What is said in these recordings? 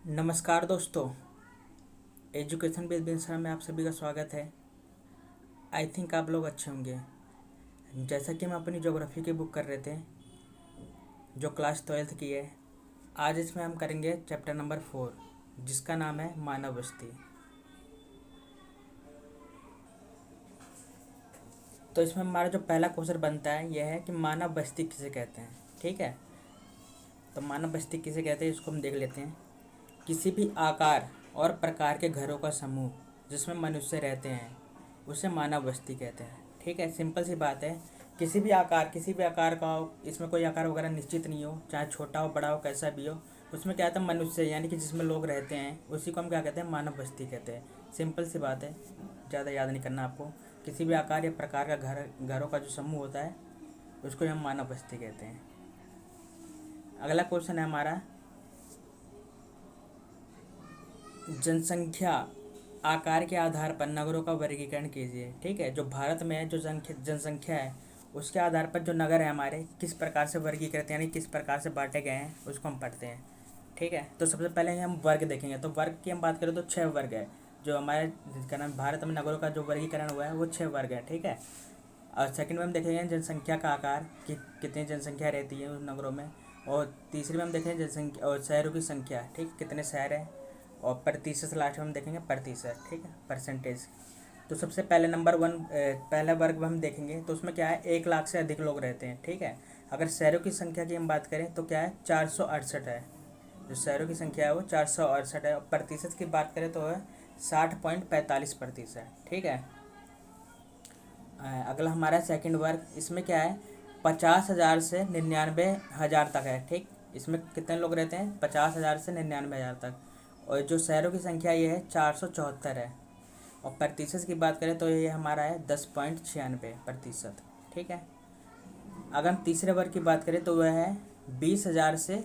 नमस्कार दोस्तों। Education based business में आप सभी का स्वागत है। आई थिंक आप लोग अच्छे होंगे। जैसा कि हम अपनी ज्योग्राफी की बुक कर रहे थे जो क्लास 12th की है, आज इसमें हम करेंगे चैप्टर नंबर 4 जिसका नाम है मानव बस्ती। तो इसमें हमारा जो पहला क्वेश्चन बनता है यह है कि मानव बस्ती किसे कहते हैं। ठीक है, तो मानव बस्ती किसे कहते हैं इसको हम देख लेते हैं। किसी भी आकार और प्रकार के घरों का समूह जिसमें मनुष्य रहते हैं उसे मानव बस्ती कहते हैं। ठीक है, सिंपल सी बात है। किसी भी आकार का हो, इसमें कोई आकार वगैरह निश्चित नहीं हो, चाहे छोटा हो बड़ा हो कैसा भी हो, उसमें क्या होता है मनुष्य, यानी कि जिसमें लोग रहते हैं उसी को हम क्या कहते हैं, मानव बस्ती कहते हैं। सिंपल सी बात है, ज़्यादा याद नहीं करना आपको। किसी भी आकार या प्रकार का घरों का जो समूह होता है उसको हम मानव बस्ती कहते हैं। अगला क्वेश्चन है हमारा, जनसंख्या आकार के आधार पर नगरों का वर्गीकरण कीजिए। ठीक है, जो भारत में जो जनसंख्या है उसके आधार पर जो नगर है हमारे किस प्रकार से वर्गीकृत यानी किस प्रकार से बांटे गए हैं उसको हम पढ़ते हैं। ठीक है, तो सबसे पहले हम वर्ग देखेंगे। तो वर्ग की हम बात करें तो 6 वर्ग है। जो हमारे जिसका नाम भारत में नगरों का जो वर्गीकरण हुआ है वो 6 वर्ग है। ठीक है, और सेकंड में हम देखेंगे जनसंख्या का आकार कि कितनी जनसंख्या रहती है उन नगरों में। और तीसरी में हम देखेंगे जनसंख्या और शहरों की संख्या। ठीक, कितने शहर हैं। और प्रतिशत लास्ट में हम देखेंगे प्रतिशत। ठीक है, परसेंटेज। तो सबसे पहले पहला वर्ग हम देखेंगे तो उसमें क्या है, 1 लाख से अधिक लोग रहते हैं। ठीक है, अगर शहरों की संख्या की हम बात करें तो क्या है, 468 है। जो शहरों की संख्या है वो 468 है। और प्रतिशत की बात करें तो है 60.45%। ठीक है, अगला हमारा सेकंड वर्ग, इसमें क्या है, 50,000 से 99,000 तक है। ठीक, इसमें कितने लोग रहते हैं, 50,000 से 99,000 तक। और जो शहरों की संख्या ये है 474 है। और प्रतिशत की बात करें तो ये हमारा है 10.96%। ठीक है, अगर हम तीसरे वर्ग की बात करें तो वह है 20,000 से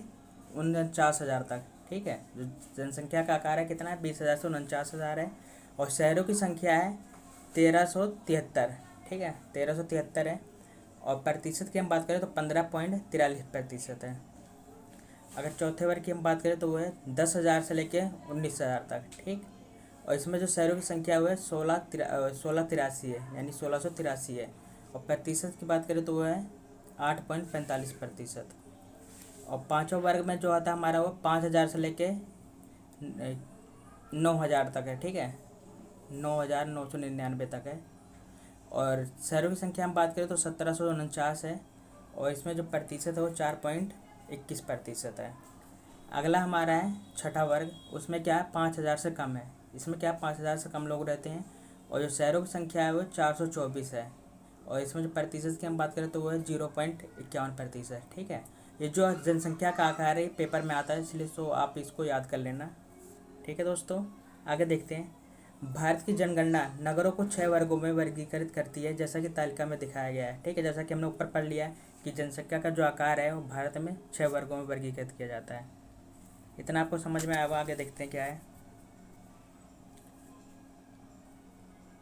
49,000 तक। ठीक है, जो जनसंख्या का आकार है कितना है, 20,000 से 49,000 है। और शहरों की संख्या है 1373। ठीक है, 1373 है। और प्रतिशत की हम बात करें तो 15.43% है। अगर चौथे वर्ग की हम बात करें तो वो है 10,000 से लेके 19,000 तक। ठीक, और इसमें जो शहरों की संख्या है वो है 1683 है, यानी 1683 है। और प्रतिशत की बात करें तो वो है 8.45%। और पाँचों वर्ग में जो आता है हमारा वो 5,000 से लेके 9,000 तक है। ठीक है, 9,999 तक है। और शहरों की संख्या हम बात करें तो 1749 है। और इसमें जो प्रतिशत है वो 4.21% है। अगला हमारा है छठा वर्ग, उसमें क्या है, 5,000 से कम है। इसमें क्या है, 5,000 से कम लोग रहते हैं। और जो शहरों की संख्या है वो 424 है। और इसमें जो प्रतिशत की हम बात करें तो वो है 0.51%। ठीक है, ये जो जनसंख्या का आकार है पेपर में आता है, इसलिए तो आप इसको याद कर लेना। ठीक है दोस्तों, आगे देखते हैं। भारत की जनगणना नगरों को 6 वर्गों में वर्गीकृत करती है जैसा कि तालिका में दिखाया गया है। ठीक है, जैसा कि हमने ऊपर पढ़ लिया है कि जनसंख्या का जो आकार है वो भारत में 6 वर्गों में वर्गीकृत किया जाता है। इतना आपको समझ में आया। आगे देखते हैं क्या है।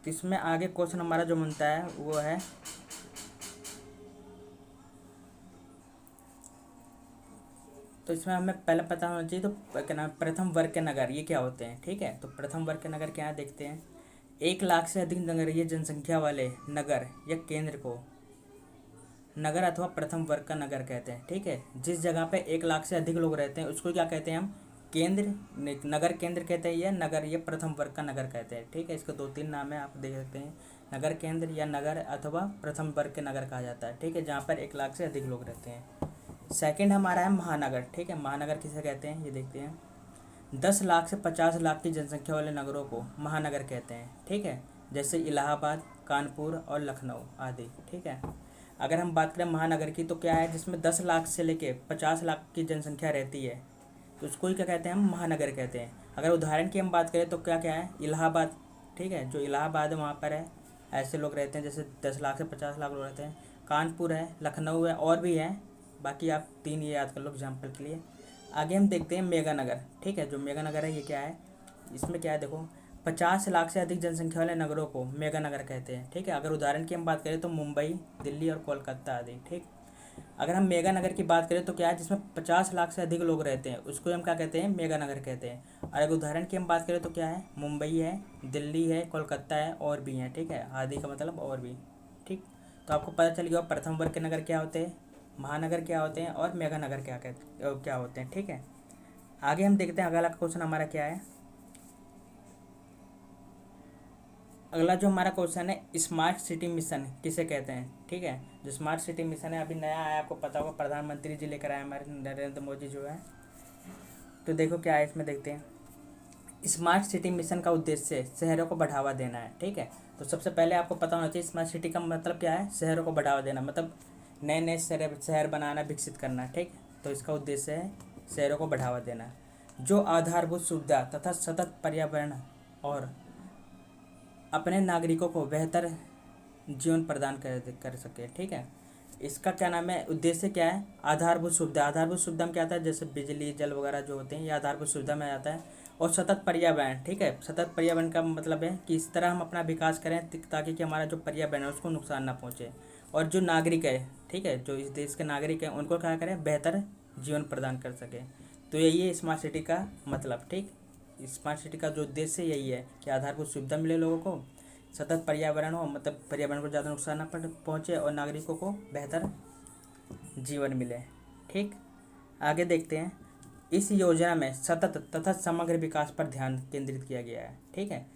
तो इसमें आगे क्वेश्चन हमारा जो बनता है वो है, तो इसमें हमें पहले पता होना चाहिए तो क्या नाम, प्रथम वर्ग के नगर ये क्या होते हैं। ठीक है, तो प्रथम वर्ग के नगर क्या है देखते हैं। 1 लाख से अधिक नगरीय जनसंख्या वाले नगर या केंद्र को नगर अथवा प्रथम वर्ग का नगर कहते हैं। ठीक है, जिस जगह पे 1 लाख से अधिक लोग रहते हैं उसको क्या कहते हैं हम, केंद्र, नगर केंद्र कहते हैं, या नगर या प्रथम वर्ग का नगर कहते हैं। ठीक है, इसके 2-3 नाम है, आप देख सकते हैं। नगर केंद्र या नगर अथवा प्रथम वर्ग के नगर कहा जाता है। ठीक है, जहाँ पर 1 लाख से अधिक लोग रहते हैं। सेकंड हमारा है महानगर। ठीक है, महानगर किसे कहते हैं ये देखते हैं। 10 लाख से 50 लाख की जनसंख्या वाले नगरों को महानगर कहते हैं। ठीक है, जैसे इलाहाबाद, कानपुर और लखनऊ आदि। ठीक है, अगर हम बात करें महानगर की तो क्या है, जिसमें 10 लाख से लेके 50 लाख की जनसंख्या रहती है तो उसको ही क्या कहते हैं, हम महानगर कहते हैं। अगर उदाहरण की हम बात करें तो क्या क्या है, इलाहाबाद। ठीक है, जो इलाहाबाद है वहाँ पर है ऐसे लोग रहते हैं जैसे 10 लाख से 50 लाख लोग रहते हैं। कानपुर है, लखनऊ है, और भी हैं, बाकी आप 3 ये याद कर लो एग्जाम्पल के लिए। आगे हम देखते हैं मेगानगर। ठीक है, जो मेगानगर है ये क्या है, इसमें क्या है देखो, 50 लाख से अधिक जनसंख्या वाले नगरों को मेगानगर कहते हैं। ठीक है, अगर उदाहरण की हम बात करें तो मुंबई, दिल्ली और कोलकाता आदि। ठीक, अगर हम मेगा नगर की बात करें तो क्या है, जिसमें 50 लाख से अधिक लोग रहते हैं उसको हम क्या कहते हैं, मेगा नगर कहते हैं। और अगर उदाहरण की हम बात करें तो क्या है, मुंबई है, दिल्ली है, कोलकाता है और भी हैं, ठीक है, आदि का मतलब और भी, ठीक। तो आपको पता चल गया प्रथम वर्ग के नगर क्या होते हैं, महानगर क्या होते हैं और मेगा नगर क्या होते हैं, ठीक है। आगे हम देखते हैं अगला क्वेश्चन हमारा क्या है। अगला जो हमारा क्वेश्चन है, स्मार्ट सिटी मिशन किसे कहते हैं, ठीक है। जो स्मार्ट सिटी मिशन है अभी नया आया, आपको पता होगा, प्रधानमंत्री जी लेकर आए हमारे नरेंद्र मोदी जो है। तो देखो क्या है इसमें, देखते हैं। स्मार्ट सिटी मिशन का उद्देश्य शहरों को बढ़ावा देना है, ठीक है। तो सबसे पहले आपको पता होना चाहिए स्मार्ट सिटी का मतलब क्या है, शहरों को बढ़ावा देना, मतलब नए नए शहर बनाना, विकसित करना, ठीक। तो इसका उद्देश्य है शहरों को बढ़ावा देना, जो आधारभूत सुविधा तथा सतत पर्यावरण और अपने नागरिकों को बेहतर जीवन प्रदान कर सके, ठीक है। इसका क्या नाम है, उद्देश्य क्या है, आधारभूत सुविधा। आधारभूत सुविधा में क्या आता है, जैसे बिजली जल वगैरह जो होते हैं, ये आधारभूत सुविधा में आता है। और सतत पर्यावरण, ठीक है। सतत पर्यावरण का मतलब है कि इस तरह हम अपना विकास करें ताकि कि हमारा जो पर्यावरण है उसको नुकसान ना पहुँचे। और जो नागरिक है, ठीक है, जो इस देश के नागरिक हैं उनको क्या करें, बेहतर जीवन प्रदान कर सके। तो यही है स्मार्ट सिटी का मतलब, ठीक। स्मार्ट सिटी का जो उद्देश्य यही है कि आधारभूत सुविधा मिले लोगों को, सतत पर्यावरण हो, मतलब पर्यावरण को ज़्यादा नुकसान ना पहुँचे और नागरिकों को बेहतर जीवन मिले, ठीक। आगे देखते हैं। इस योजना में सतत तथा समग्र विकास पर ध्यान केंद्रित किया गया है, ठीक है।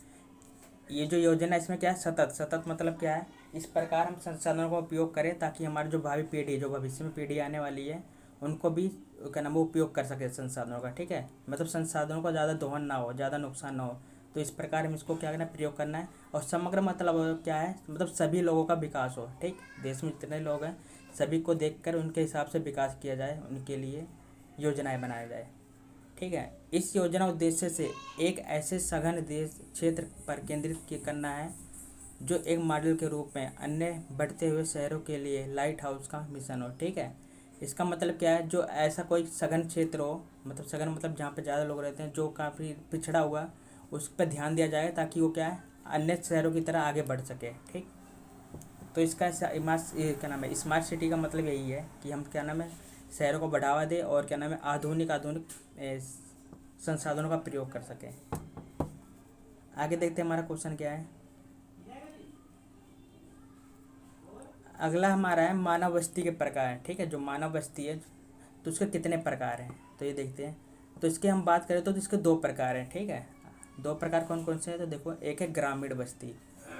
ये जो योजना है इसमें क्या है, सतत। सतत मतलब क्या है, इस प्रकार हम संसाधनों का उपयोग करें ताकि हमारी जो भावी पीढ़ी, जो भविष्य में पीढ़ी आने वाली है, उनको भी क्या नाम, वो उपयोग कर सके संसाधनों का, ठीक है। मतलब संसाधनों का ज़्यादा दोहन ना हो, ज़्यादा नुकसान ना हो। तो इस प्रकार हम इसको क्या करना है, प्रयोग करना है। और समग्र मतलब क्या है, मतलब सभी लोगों का विकास हो, ठीक। देश में जितने लोग हैं सभी को देखकर उनके हिसाब से विकास किया जाए, उनके लिए योजनाएं बनाया जाए, ठीक है। इस योजना उद्देश्य से एक ऐसे सघन देश क्षेत्र पर करना है जो एक मॉडल के रूप में अन्य बढ़ते हुए शहरों के लिए लाइट हाउस का मिशन हो, ठीक है। इसका मतलब क्या है, जो ऐसा कोई सघन क्षेत्र हो, मतलब सघन मतलब जहाँ पे ज़्यादा लोग रहते हैं, जो काफ़ी पिछड़ा हुआ, उस पर ध्यान दिया जाए ताकि वो क्या है, अन्य शहरों की तरह आगे बढ़ सके, ठीक। तो इसका क्या नाम है, स्मार्ट सिटी का मतलब यही है कि हम क्या नाम है, शहरों को बढ़ावा दें और क्या नाम है, आधुनिक संसाधनों का प्रयोग कर सकें। आगे देखते हैं हमारा क्वेश्चन क्या है। अगला हमारा है मानव बस्ती के प्रकार, ठीक है। जो मानव बस्ती है तो उसके कितने प्रकार हैं, तो ये देखते हैं। तो इसके हम बात करें तो इसके 2 प्रकार हैं, ठीक है। 2 प्रकार कौन कौन से हैं, तो देखो, एक है ग्रामीण बस्ती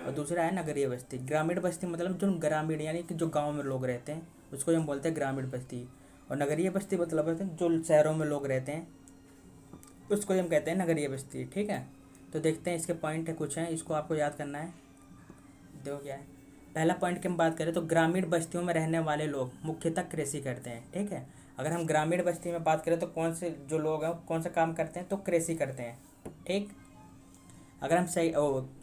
और दूसरा है नगरीय बस्ती। ग्रामीण बस्ती मतलब जो ग्रामीण यानी कि जो गाँव में लोग रहते हैं उसको हम बोलते हैं ग्रामीण बस्ती। और नगरीय बस्ती मतलब है जो शहरों में लोग रहते हैं उसको हम कहते हैं नगरीय बस्ती, ठीक है। तो देखते हैं, इसके पॉइंट है कुछ हैं, इसको आपको याद करना है। देखो क्या है, पहला पॉइंट की हम बात करें तो ग्रामीण बस्तियों में रहने वाले लोग मुख्यतः कृषि करते हैं, ठीक है। अगर हम ग्रामीण बस्ती में बात करें तो कौन से जो लोग हैं कौन सा काम करते हैं, तो कृषि करते हैं, ठीक। अगर हम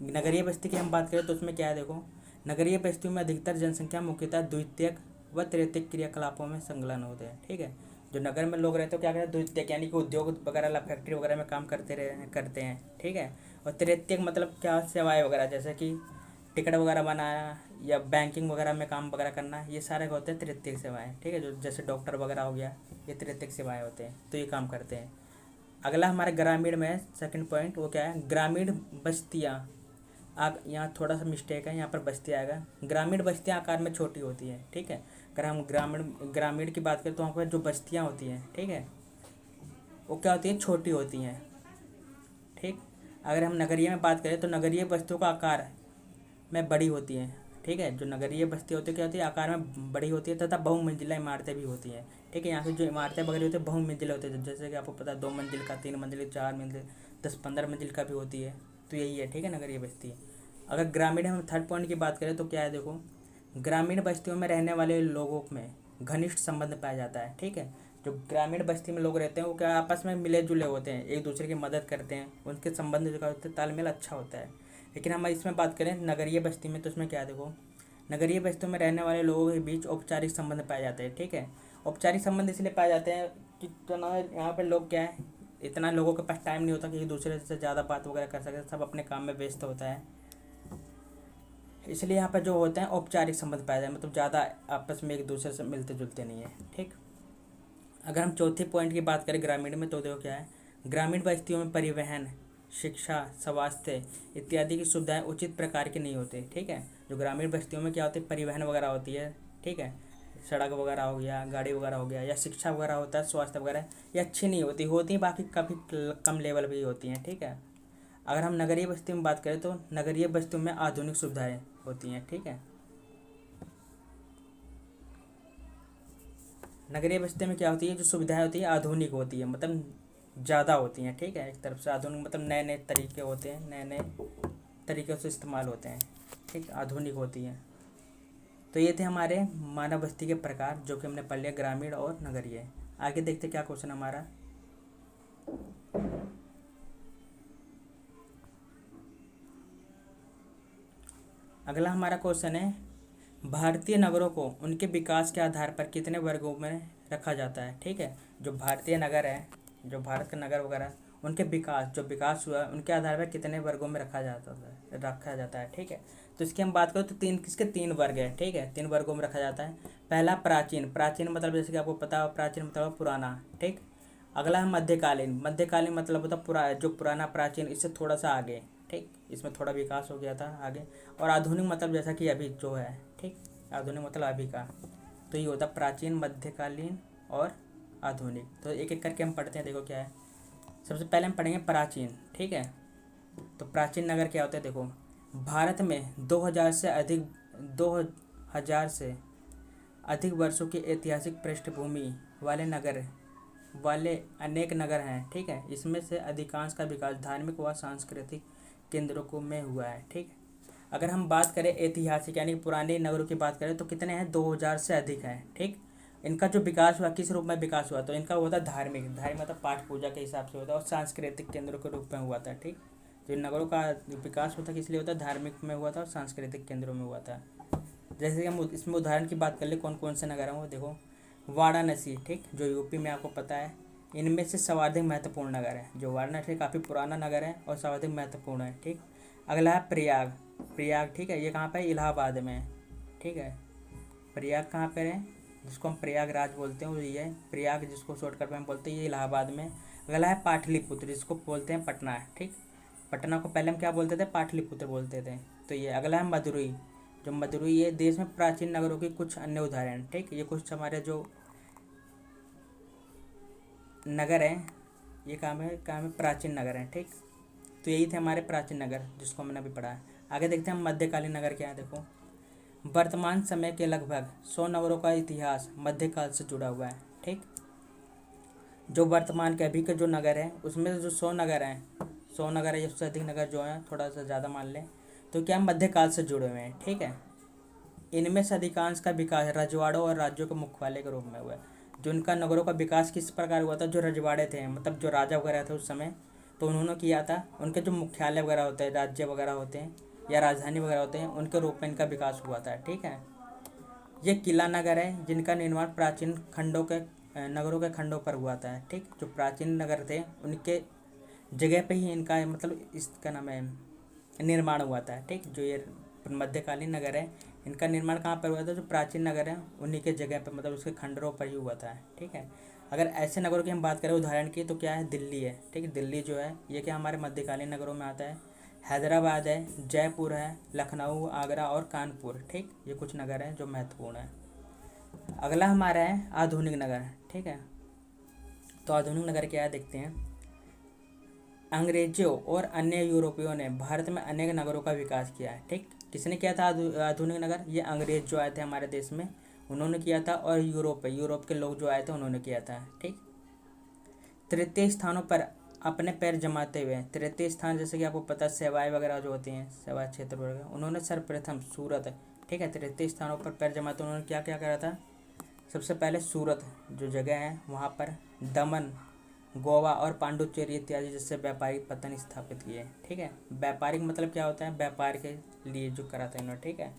नगरीय बस्ती की हम बात करें तो उसमें क्या है, देखो, नगरीय बस्तियों में अधिकतर जनसंख्या मुख्यतः द्वितीयक व तृतीयक क्रियाकलापों में संलग्न होते हैं, ठीक है। जो नगर में लोग रहते हैं क्या करते हैं, द्वितीयक यानी कि उद्योग वगैरह, फैक्ट्री वगैरह में काम करते हैं, ठीक है। और तृतीयक मतलब क्या, सेवाएं वगैरह, जैसे कि टिकट वगैरह बनाना या बैंकिंग वगैरह में काम वगैरह करना, ये सारे होते हैं तृतीयक सेवाएं, ठीक है। जो जैसे डॉक्टर वगैरह हो गया, ये तृतीयक सेवाएं होते हैं, तो ये काम करते हैं। अगला हमारे ग्रामीण में सेकंड पॉइंट, वो क्या है, ग्रामीण बस्तियाँ। यहाँ थोड़ा सा मिस्टेक है, यहाँ पर बस्ती आएगा। ग्रामीण बस्तियाँ आकार में छोटी होती हैं, ठीक है। अगर हम ग्रामीण की बात करें तो वहाँ पर जो बस्तियाँ होती हैं, ठीक है, वो क्या होती हैं, छोटी होती हैं, ठीक। अगर हम नगरीय में बात करें तो नगरीय बस्तियों का आकार में बड़ी होती हैं, ठीक है। जो नगरीय बस्ती होती है क्या होती है, आकार में बड़ी होती है तथा बहुमंजिला इमारतें भी होती हैं, ठीक है। यहाँ की जो इमारतें वगैरह होती है बहुमंजिला होती है, जैसे कि आपको पता है 2 मंजिल का, 3 मंजिल, 4 मंजिल, 10-15 मंजिल का भी होती है। तो यही है, ठीक है, नगरीय बस्ती। अगर ग्रामीण हम थर्ड पॉइंट की बात करें तो क्या है, देखो, ग्रामीण बस्तियों में रहने वाले लोगों में घनिष्ठ संबंध पाया जाता है, ठीक है। जो ग्रामीण बस्ती में लोग रहते हैं वो क्या आपस में मिले जुले होते हैं, एक दूसरे की मदद करते हैं, उनके संबंध जो होते हैं तालमेल अच्छा होता है। लेकिन हम इसमें बात करें नगरीय बस्ती में तो उसमें क्या है, देखो, नगरीय बस्तियों में रहने वाले लोगों के बीच औपचारिक संबंध पाए जाते हैं, ठीक है। औपचारिक संबंध इसलिए पाए जाते हैं कि तो ना यहाँ पर लोग क्या है, इतना लोगों के पास टाइम नहीं होता कि एक दूसरे से ज़्यादा बात वगैरह कर सके, सब अपने काम में व्यस्त होता है। इसलिए यहाँ पर जो होते हैं औपचारिक संबंध पाए जाए, मतलब ज़्यादा आपस में एक दूसरे से मिलते जुलते नहीं है। ठीक, अगर हम चौथे पॉइंट की बात करें ग्रामीण में, तो देखो क्या है, ग्रामीण बस्तियों में परिवहन, शिक्षा, स्वास्थ्य इत्यादि की सुविधाएं उचित प्रकार की नहीं होती। ठीक है, जो ग्रामीण बस्तियों में क्या होती है, परिवहन वगैरह होती है। ठीक है, सड़क वगैरह हो गया, गाड़ी वगैरह हो गया, या शिक्षा वगैरह होता है, स्वास्थ्य वगैरह, ये अच्छी नहीं होती हैं, बाकी काफ़ी कम लेवल भी होती हैं। ठीक है, अगर हम नगरीय बस्ती में बात करें तो नगरीय बस्तियों में आधुनिक सुविधाएं होती हैं। ठीक है, नगरीय बस्ती में क्या होती है, जो सुविधाएं होती है आधुनिक होती है, मतलब ज़्यादा होती हैं। ठीक है, एक तरफ से आधुनिक मतलब नए नए तरीके होते हैं, नए नए तरीक़ों से इस्तेमाल होते हैं। ठीक, आधुनिक होती हैं। तो ये थे हमारे मानव बस्ती के प्रकार, जो कि हमने पढ़ लिया ग्रामीण और नगरीय। आगे देखते क्या क्वेश्चन हमारा। अगला हमारा क्वेश्चन है, भारतीय नगरों को उनके विकास के आधार पर कितने वर्गों में रखा जाता है। ठीक है, जो भारतीय नगर है, जो भारत के नगर वगैरह, उनके विकास, जो विकास हुआ उनके आधार पर कितने वर्गों में रखा जाता है। ठीक है, तो इसकी हम बात करें तो तीन वर्ग है। ठीक है, 3 वर्गों में रखा जाता है। पहला प्राचीन, प्राचीन मतलब जैसे कि आपको पता हो, प्राचीन मतलब पुराना। ठीक, अगला है मध्यकालीन, मध्यकालीन मतलब होता जो पुराना प्राचीन, इससे थोड़ा सा आगे। ठीक, इसमें थोड़ा विकास हो गया था आगे। और आधुनिक मतलब जैसा कि अभी जो है। ठीक, आधुनिक मतलब अभी का। तो ये होता प्राचीन, मध्यकालीन और आधुनिक। तो एक एक करके हम पढ़ते हैं, देखो क्या है। सबसे पहले हम पढ़ेंगे प्राचीन। ठीक है, तो प्राचीन नगर क्या होते हैं, देखो भारत में 2000 से अधिक वर्षों की ऐतिहासिक पृष्ठभूमि वाले अनेक नगर हैं। ठीक है, इसमें से अधिकांश का विकास धार्मिक व सांस्कृतिक केंद्रों को में हुआ है। ठीक, अगर हम बात करें ऐतिहासिक यानी पुराने नगरों की बात करें तो कितने हैं, 2000 से अधिक हैं। ठीक, इनका जो विकास हुआ किस रूप में विकास हुआ, तो इनका हुआ था धार्मिक मतलब पाठ पूजा के हिसाब से होता है, और सांस्कृतिक केंद्रों के रूप में हुआ था। ठीक, तो इन नगरों का विकास होता किस लिए होता, धार्मिक में हुआ था और सांस्कृतिक केंद्रों में हुआ था। जैसे कि हम इसमें उदाहरण की बात कर ले, कौन कौन से नगर हैं वो देखो। वाराणसी, ठीक, जो यूपी में आपको पता है, इनमें से सर्वाधिक महत्वपूर्ण नगर है। जो वाराणसी काफ़ी पुराना नगर है और सर्वाधिक महत्वपूर्ण है। ठीक, अगला है प्रयाग। प्रयाग, ठीक है, ये कहाँ पर है, इलाहाबाद में है। ठीक है, प्रयाग कहाँ पर है, जिसको हम प्रयागराज बोलते हैं वो ये है। प्रयाग जिसको शॉर्टकट में हम बोलते हैं, ये इलाहाबाद में। अगला है पाटलिपुत्र, जिसको बोलते हैं पटना है। ठीक, पटना को पहले हम क्या बोलते थे, पाटलिपुत्र बोलते थे। तो ये अगला है मदुरई। जो मदुरई ये देश में प्राचीन नगरों की कुछ अन्य उदाहरण। ठीक, ये कुछ हमारे जो नगर हैं, ये काम है प्राचीन नगर हैं। ठीक, तो यही थे हमारे प्राचीन नगर जिसको हमने अभी पढ़ा है। आगे देखते हैं हम मध्यकालीन नगर क्या है। देखो वर्तमान समय के लगभग 100 नगरों का इतिहास मध्यकाल से जुड़ा हुआ है। ठीक, जो वर्तमान के अभी के जो नगर हैं उसमें से जो 100 नगर हैं, 100 नगर है, उससे अधिक नगर जो हैं, थोड़ा सा ज़्यादा मान लें, तो क्या मध्यकाल से जुड़े हुए हैं। ठीक है, इनमें से अधिकांश का विकास रजवाड़ों और राज्यों के मुख्यालय के रूप में हुआ है। जो इनका नगरों का विकास किस प्रकार हुआ था, जो रजवाड़े थे मतलब जो राजा वगैरह थे उस समय, तो उन्होंने किया था, उनके जो मुख्यालय वगैरह होते हैं, राज्य वगैरह होते हैं या राजधानी वगैरह होते हैं, उनके रूप में इनका विकास हुआ था। ठीक है, ये किला नगर है जिनका निर्माण प्राचीन नगरों के खंडों पर हुआ था। ठीक, जो प्राचीन नगर थे उनके जगह पे ही इनका मतलब इसका नाम है निर्माण हुआ था। ठीक, जो ये मध्यकालीन नगर है इनका निर्माण कहाँ पर हुआ था, जो प्राचीन नगर है उन्हीं के जगह पर मतलब उसके खंडरों पर ही हुआ था। ठीक है, अगर ऐसे नगरों की हम बात करें उदाहरण की, तो क्या है, दिल्ली है। ठीक है, दिल्ली जो है ये क्या हमारे मध्यकालीन नगरों में आता है। हैदराबाद है, जयपुर है, लखनऊ, आगरा और कानपुर। ठीक, ये कुछ नगर हैं जो महत्वपूर्ण है। अगला हमारा है आधुनिक नगर। ठीक है, तो आधुनिक नगर क्या है देखते हैं। अंग्रेजों और अन्य यूरोपियों ने भारत में अनेक नगरों का विकास किया है। ठीक, किसने किया था आधुनिक नगर, ये अंग्रेज जो आए थे हमारे देश में उन्होंने किया था, और यूरोप के लोग जो आए थे उन्होंने किया था। ठीक, तृतीय स्थानों पर अपने पैर जमाते हुए, तृतीय स्थान जैसे कि आपको पता है सेवाएं वगैरह जो होती हैं, सेवा क्षेत्र वगैरह, उन्होंने सर्वप्रथम सूरत, ठीक है, तृतीय स्थानों पर पैर जमाते उन्होंने क्या क्या करा था। सबसे पहले सूरत जो जगह है वहाँ पर, दमन, गोवा और पांडुचेरी इत्यादि जैसे व्यापारिक पत्तन स्थापित किए। ठीक है, व्यापारिक मतलब क्या होता है, व्यापार के लिए जो करा था इन्होंने। ठीक है,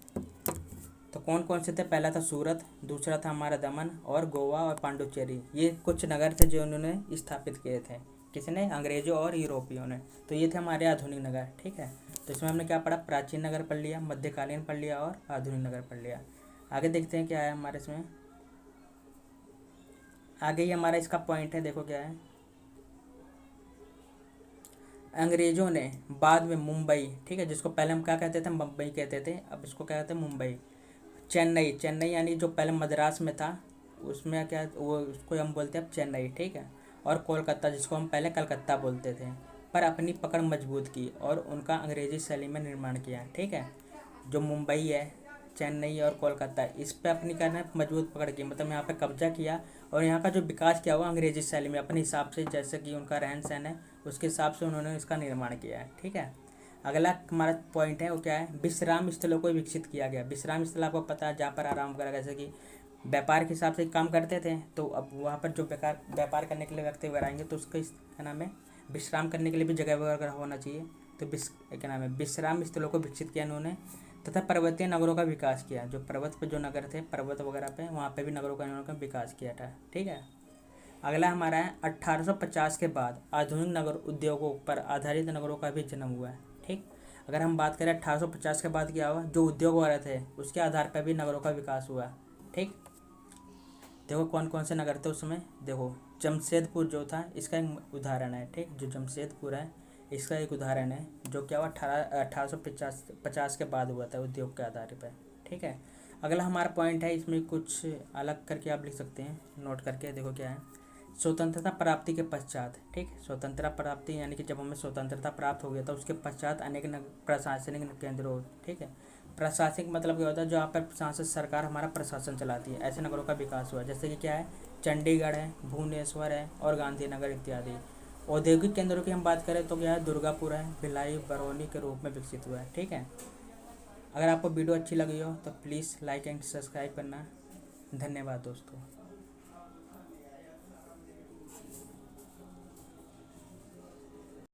तो कौन कौन से थे, पहला था सूरत, दूसरा था हमारा दमन और गोवा और पांडुचेरी। ये कुछ नगर थे जो उन्होंने स्थापित किए थे। किसने? अंग्रेजों और यूरोपियों ने। तो ये थे हमारे आधुनिक नगर, ठीक है। तो इसमें हमने क्या पढ़ा? प्राचीन नगर पढ़ लिया, मध्यकालीन पढ़ लिया और आधुनिक नगर पढ़ लिया। आगे देखते हैं क्या है हमारे इसमें। आगे ही हमारा इसका पॉइंट है, देखो क्या है। अंग्रेजों ने बाद में मुंबई, ठीक है, जिसको पहले हम क्या कहते थे? मुंबई कहते थे, अब इसको क्या कहते हैं? मुंबई। चेन्नई, चेन्नई यानी जो पहले मद्रास में था, उसमें क्या वो, उसको हम बोलते हैं अब चेन्नई, ठीक है। और कोलकाता, जिसको हम पहले कलकत्ता बोलते थे, पर अपनी पकड़ मजबूत की और उनका अंग्रेजी शैली में निर्माण किया, ठीक है। जो मुंबई है, चेन्नई और कोलकाता, इस पे अपनी करना मजबूत पकड़ की, मतलब यहाँ पे कब्जा किया और यहाँ का जो विकास किया हुआ अंग्रेजी शैली में अपने हिसाब से, जैसे कि उनका रहन सहन है उसके हिसाब से उन्होंने इसका निर्माण किया है, ठीक है। अगला हमारा पॉइंट है वो क्या है? विश्राम स्थलों को विकसित किया गया। विश्राम स्थल आपको पता है जहाँ पर आराम करा, जैसे कि व्यापार के हिसाब से काम करते थे, तो अब वहाँ पर जो व्यापार करने के लिए व्यक्ति वगैरह आएंगे तो उसका क्या नाम है, विश्राम करने के लिए भी जगह वगैरह होना चाहिए। तो क्या नाम है, विश्राम स्थलों को विकसित किया इन्होंने, तथा पर्वतीय नगरों का विकास किया। जो पर्वत पे जो नगर थे, पर्वत वगैरह पे, वहाँ पे भी नगरों का इन्होंने विकास किया था, ठीक है। अगला हमारा है 1850 के बाद आधुनिक नगर उद्योगों पर आधारित नगरों का भी जन्म हुआ है, ठीक। अगर हम बात करें 1850 के बाद क्या हुआ, जो उद्योग वगैरह थे उसके आधार पर भी नगरों का विकास हुआ, ठीक। देखो कौन कौन से नगर थे उसमें, देखो जमशेदपुर जो था इसका एक उदाहरण है, ठीक। जो जमशेदपुर है इसका एक उदाहरण है, जो क्या हुआ 1850 के बाद हुआ था उद्योग के आधार पर, ठीक है। अगला हमारा पॉइंट है, इसमें कुछ अलग करके आप लिख सकते हैं नोट करके, देखो क्या है। स्वतंत्रता प्राप्ति के पश्चात, ठीक। स्वतंत्रता प्राप्ति यानी कि जब हमें स्वतंत्रता प्राप्त हो गया था उसके पश्चात अनेक प्रशासनिक केंद्रों, ठीक है। प्रशासनिक मतलब क्या होता है? जो यहाँ पर शासन सरकार हमारा प्रशासन चलाती है, ऐसे नगरों का विकास हुआ, जैसे कि क्या है, चंडीगढ़ है, भुवनेश्वर है और गांधीनगर इत्यादि। औद्योगिक केंद्रों की हम बात करें तो क्या है, दुर्गापुर है, भिलाई, बरौनी के रूप में विकसित हुआ है, ठीक है। अगर आपको वीडियो अच्छी लगी हो तो प्लीज़ लाइक एंड सब्सक्राइब करना। धन्यवाद दोस्तों।